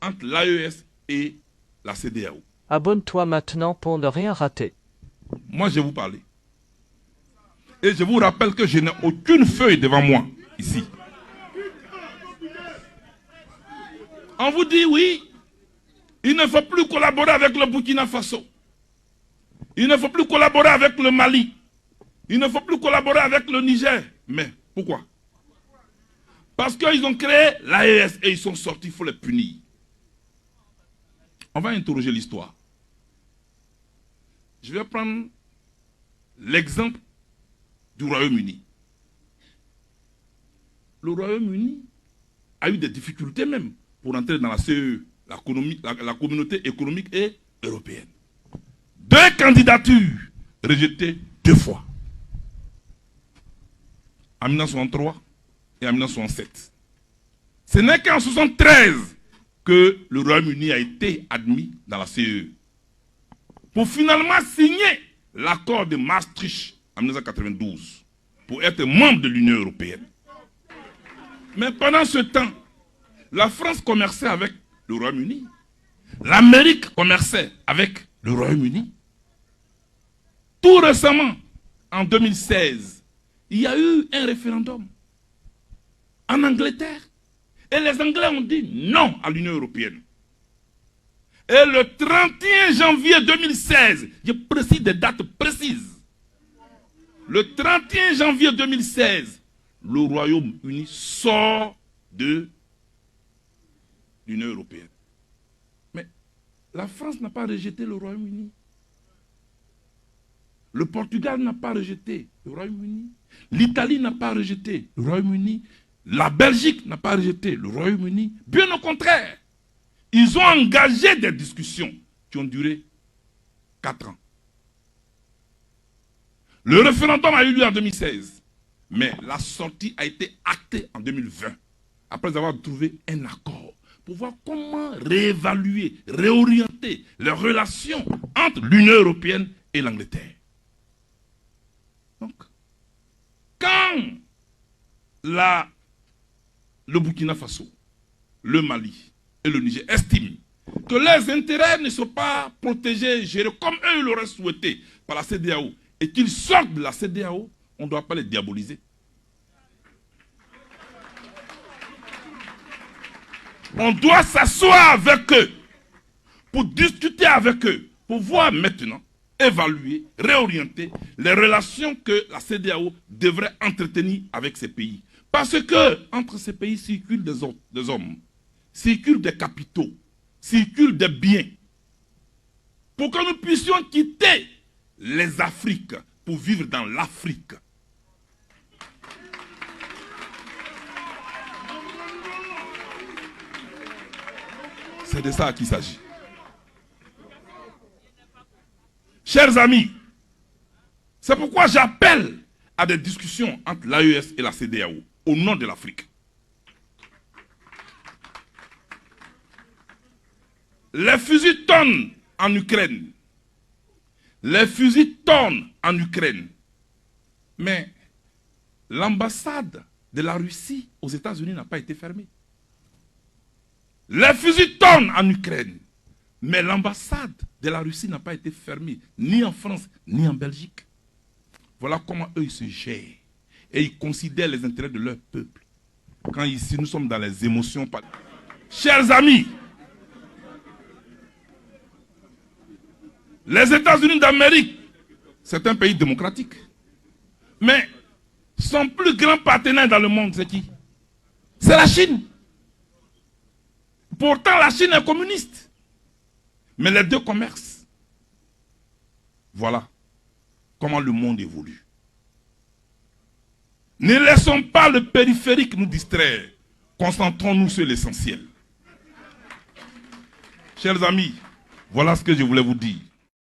entre l'AES et la CEDEAO. Abonne-toi maintenant pour ne rien rater. Moi, je vais vous parler. Et je vous rappelle que je n'ai aucune feuille devant moi, ici. On vous dit oui, il ne faut plus collaborer avec le Burkina Faso. Il ne faut plus collaborer avec le Mali. Il ne faut plus collaborer avec le Niger. Mais pourquoi? Parce qu'ils ont créé l'AES et ils sont sortis, il faut les punir. On va interroger l'histoire. Je vais prendre l'exemple du Royaume-Uni. Le Royaume-Uni a eu des difficultés même pour entrer dans la CE, la communauté économique et européenne. 2 candidatures rejetées 2 fois. En 1963 et en 1967. Ce n'est qu'en 1973 que le Royaume-Uni a été admis dans la CE. Pour finalement signer l'accord de Maastricht en 1992 pour être membre de l'Union européenne. Mais pendant ce temps, la France commerçait avec le Royaume-Uni. L'Amérique commerçait avec le Royaume-Uni. Tout récemment, en 2016, il y a eu un référendum en Angleterre. Et les Anglais ont dit non à l'Union européenne. Et le 31 janvier 2016, je précise des dates précises. Le 31 janvier 2016, le Royaume-Uni sort de l'Union européenne. Mais la France n'a pas rejeté le Royaume-Uni. Le Portugal n'a pas rejeté le Royaume-Uni. L'Italie n'a pas rejeté le Royaume-Uni. La Belgique n'a pas rejeté le Royaume-Uni. Bien au contraire. Ils ont engagé des discussions qui ont duré 4 ans. Le référendum a eu lieu en 2016. Mais la sortie a été actée en 2020. Après avoir trouvé un accord. Pour voir comment réévaluer, réorienter les relations entre l'Union européenne et l'Angleterre. Donc, quand le Burkina Faso, le Mali et le Niger estiment que leurs intérêts ne sont pas protégés, gérés comme eux l'auraient souhaité par la CEDEAO, et qu'ils sortent de la CEDEAO, on ne doit pas les diaboliser. On doit s'asseoir avec eux, pour discuter avec eux, pour voir maintenant, évaluer, réorienter les relations que la CEDEAO devrait entretenir avec ces pays. Parce que entre ces pays circulent des hommes, circulent des capitaux, circulent des biens. Pour que nous puissions quitter les Afriques pour vivre dans l'Afrique. C'est de ça qu'il s'agit. Chers amis, c'est pourquoi j'appelle à des discussions entre l'AES et la CEDEAO au nom de l'Afrique. Les fusils tonnent en Ukraine. Les fusils tonnent en Ukraine. Mais l'ambassade de la Russie aux États-Unis n'a pas été fermée. Les fusils tonnent en Ukraine. Mais l'ambassade de la Russie n'a pas été fermée, ni en France, ni en Belgique. Voilà comment eux ils se gèrent. Et ils considèrent les intérêts de leur peuple. Quand ici nous sommes dans les émotions. Chers amis, les États-Unis d'Amérique, c'est un pays démocratique. Mais son plus grand partenaire dans le monde, c'est qui? C'est la Chine. Pourtant, la Chine est communiste. Mais les deux commerces. Voilà comment le monde évolue. Ne laissons pas le périphérique nous distraire. Concentrons-nous sur l'essentiel. Chers amis, voilà ce que je voulais vous dire.